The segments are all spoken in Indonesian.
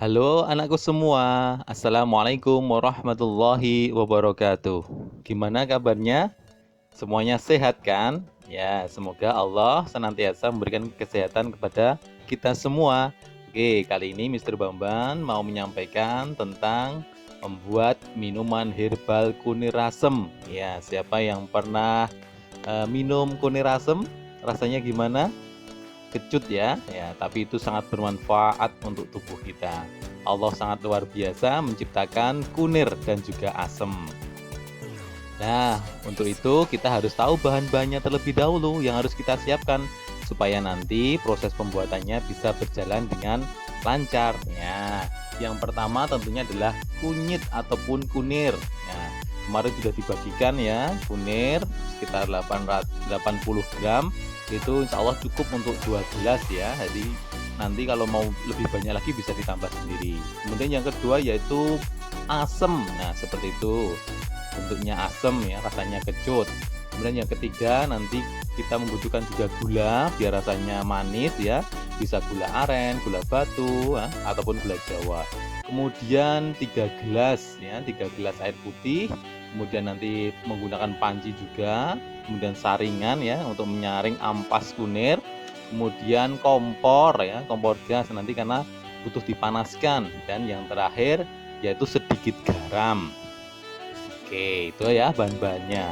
Halo anakku semua, Assalamualaikum warahmatullahi wabarakatuh. Gimana kabarnya? Semuanya sehat kan? Ya, semoga Allah senantiasa memberikan kesehatan kepada kita semua. Oke, kali ini Mister Bamban mau menyampaikan tentang membuat minuman herbal kunir asem. Ya, siapa yang pernah minum kunir asem? Rasanya gimana? Kecut ya, tapi itu sangat bermanfaat untuk tubuh kita. Allah sangat luar biasa menciptakan kunir dan juga asem. Nah, untuk itu kita harus tahu bahan-bahannya terlebih dahulu yang harus kita siapkan supaya nanti proses pembuatannya bisa berjalan dengan lancar. Ya, yang pertama tentunya adalah kunyit ataupun kunir. Nah, kemarin sudah dibagikan ya, kunir sekitar 80 gram itu insya Allah cukup untuk 2 gelas ya. Jadi nanti kalau mau lebih banyak lagi bisa ditambah sendiri. Kemudian yang kedua yaitu asem. Nah, seperti itu bentuknya asem ya, rasanya kecut. Kemudian yang ketiga nanti kita membutuhkan juga gula biar rasanya manis ya, bisa gula aren, gula batu ya, ataupun gula jawa. Kemudian 3 gelas ya, 3 gelas air putih. Kemudian nanti menggunakan panci juga, kemudian saringan ya untuk menyaring ampas kunir. Kemudian kompor ya, kompor gas nanti karena butuh dipanaskan, dan yang terakhir yaitu sedikit garam. Oke, itu ya bahan-bahannya.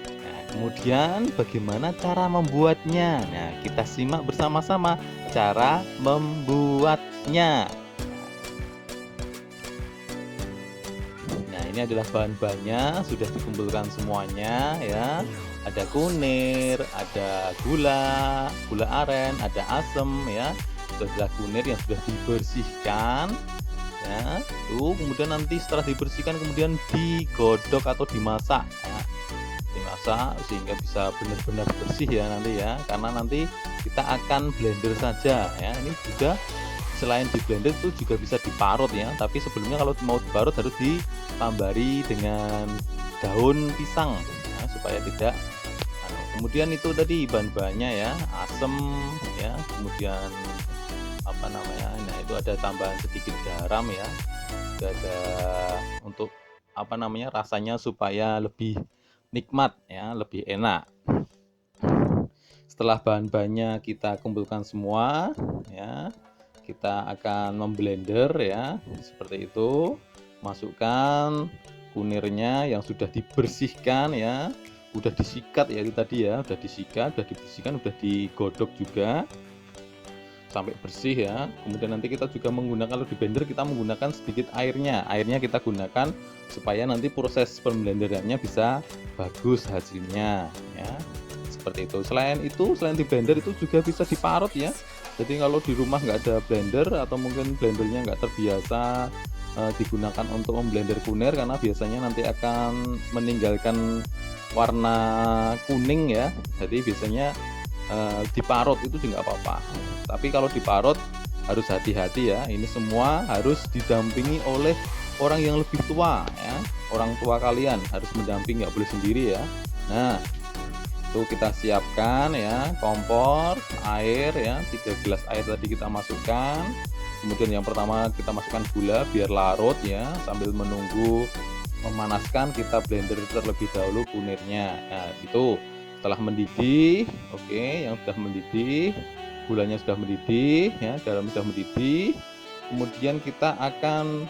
Nah, kemudian bagaimana cara membuatnya? Nah, kita simak bersama-sama cara membuatnya. Nah, ini adalah bahan-bahannya, sudah dikumpulkan semuanya ya. Ada kunir, ada gula, gula aren, ada asem ya. Itu adalah kunir yang sudah dibersihkan ya. Tuh, kemudian nanti setelah dibersihkan kemudian digodok atau dimasak ya. Dimasak sehingga bisa benar-benar bersih ya nanti ya. Karena nanti kita akan blender saja ya. Ini juga selain di blender itu juga bisa diparut ya. Tapi sebelumnya kalau mau diparut harus ditambari dengan daun pisang ya, supaya tidak kemudian itu tadi bahan-bahannya ya, asem ya, kemudian apa namanya, nah itu ada tambahan sedikit garam ya, ada untuk apa namanya, rasanya supaya lebih nikmat ya, lebih enak. Setelah bahan-bahannya kita kumpulkan semua ya, kita akan memblender ya, seperti itu. Masukkan kunirnya yang sudah dibersihkan ya, udah disikat ya, itu tadi ya, udah disikat, udah dibersihkan, udah digodok juga sampai bersih ya. Kemudian nanti kita juga menggunakan, kalau di blender kita menggunakan sedikit airnya kita gunakan supaya nanti proses pemblenderannya bisa bagus hasilnya ya, seperti itu. Selain di blender itu juga bisa diparut ya. Jadi kalau di rumah nggak ada blender atau mungkin blendernya nggak terbiasa digunakan untuk memblender kunir, karena biasanya nanti akan meninggalkan warna kuning ya, jadi biasanya diparut itu juga nggak apa-apa. Tapi kalau diparut harus hati-hati ya, ini semua harus didampingi oleh orang yang lebih tua ya, orang tua kalian harus mendampingi, nggak boleh sendiri ya. Nah, itu kita siapkan ya, kompor, air ya, 3 gelas air tadi kita masukkan. Kemudian yang pertama kita masukkan gula biar larut ya, sambil menunggu memanaskan kita blender terlebih dahulu kunirnya. Nah, itu setelah mendidih, oke, yang sudah mendidih, gulanya sudah mendidih ya, garam sudah mendidih. Kemudian kita akan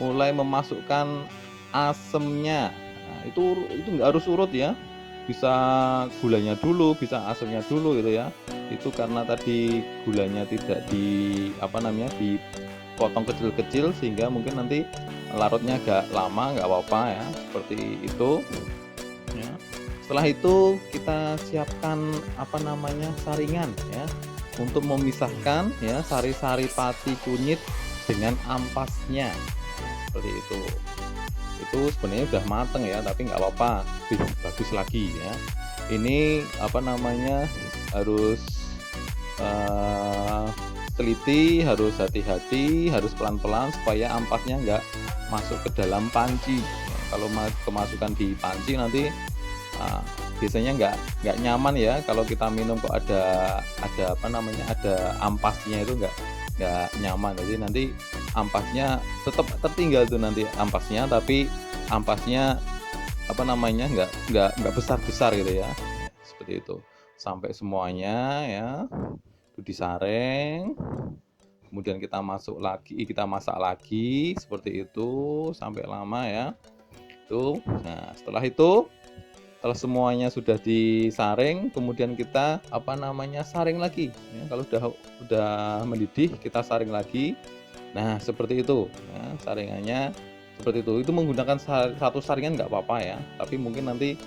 mulai memasukkan asemnya. Nah, itu nggak harus urut ya, bisa gulanya dulu, bisa asemnya dulu gitu ya. Itu karena tadi gulanya tidak dipotong kecil-kecil, sehingga mungkin nanti larutnya agak lama, nggak apa-apa ya, seperti itu ya. Setelah itu kita siapkan saringan ya, untuk memisahkan ya sari-sari pati kunyit dengan ampasnya ya, seperti itu. Itu sebenarnya udah mateng ya, tapi nggak apa-apa, lebih bagus lagi ya. Ini harus teliti, harus hati-hati, harus pelan-pelan supaya ampasnya nggak masuk ke dalam panci ya. Kalau kemasukan di panci nanti biasanya nggak nyaman ya, kalau kita minum kok ada ampasnya, itu nggak nyaman. Jadi nanti ampasnya tetap tertinggal tuh nanti ampasnya, tapi ampasnya apa namanya nggak besar-besar gitu ya. Seperti itu. Sampai semuanya ya itu disaring, kemudian kita masak lagi seperti itu sampai lama ya. Itu. Nah, setelah semuanya sudah disaring, kemudian kita apa namanya saring lagi ya. Kalau udah mendidih, kita saring lagi. Nah, seperti itu ya, saringannya seperti itu menggunakan satu saringan nggak apa-apa ya, tapi mungkin nanti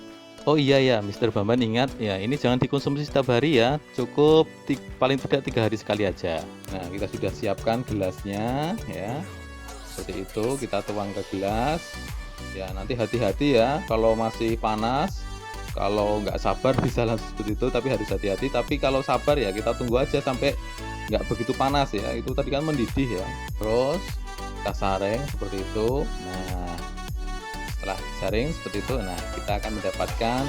oh iya ya, Mister Bambang ingat ya, ini jangan dikonsumsi setiap hari ya, cukup paling tidak 3 hari sekali aja. Nah, kita sudah siapkan gelasnya ya, seperti itu kita tuang ke gelas ya. Nanti hati-hati ya kalau masih panas, kalau nggak sabar bisa langsung seperti itu, tapi harus hati-hati. Tapi kalau sabar ya kita tunggu aja sampai nggak begitu panas ya, itu tadi kan mendidih ya. Terus kita saring seperti itu. Nah, setelah disaring seperti itu, nah kita akan mendapatkan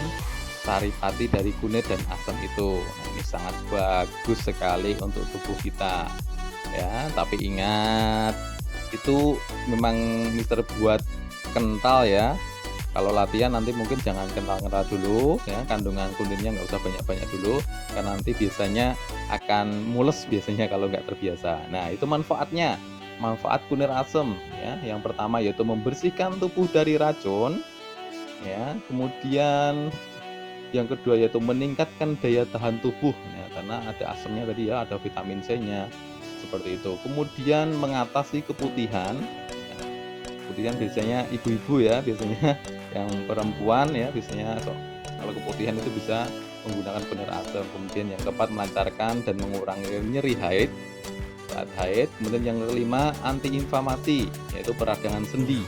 saripati dari kunir dan asam itu. Nah, ini sangat bagus sekali untuk tubuh kita ya. Tapi ingat, itu memang Mister buat kental ya. Kalau latihan nanti mungkin jangan kental-kental dulu ya, kandungan kunirnya nggak usah banyak-banyak dulu, karena nanti biasanya akan mules biasanya kalau nggak terbiasa. Nah, itu manfaatnya. Manfaat kunir asem ya, yang pertama yaitu membersihkan tubuh dari racun ya, kemudian yang kedua yaitu meningkatkan daya tahan tubuh ya, karena ada asemnya tadi ya, ada vitamin C nya seperti itu. Kemudian mengatasi keputihan ya. Keputihan biasanya ibu-ibu ya, biasanya yang perempuan ya, biasanya kalau keputihan itu bisa menggunakan kunir asem. Kemudian yang keempat melancarkan dan mengurangi nyeri haid saat haid. Kemudian yang kelima anti-inflamasi yaitu peradangan sendi.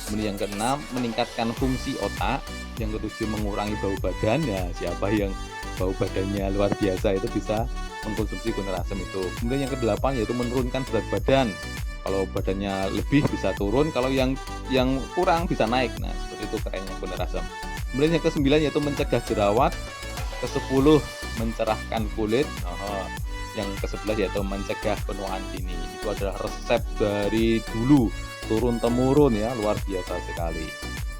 Kemudian yang keenam meningkatkan fungsi otak. Yang ketujuh mengurangi bau badan ya, siapa yang bau badannya luar biasa itu bisa mengkonsumsi kunir asem itu. Kemudian yang kedelapan yaitu menurunkan berat badan. Kalau badannya lebih bisa turun, kalau yang kurang bisa naik. Nah, seperti itu kerennya kunir asem. Kemudian yang kesembilan yaitu mencegah jerawat. Ke-10 mencerahkan kulit. Yang ke-11 yaitu mencegah penuaan dini. Itu adalah resep dari dulu turun temurun ya, luar biasa sekali.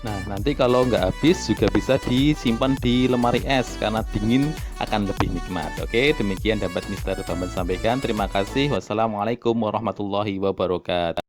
Nah, nanti kalau nggak habis juga bisa disimpan di lemari es karena dingin akan lebih nikmat. Oke, demikian dapat Mister Bambang sampaikan. Terima kasih. Wassalamualaikum warahmatullahi wabarakatuh.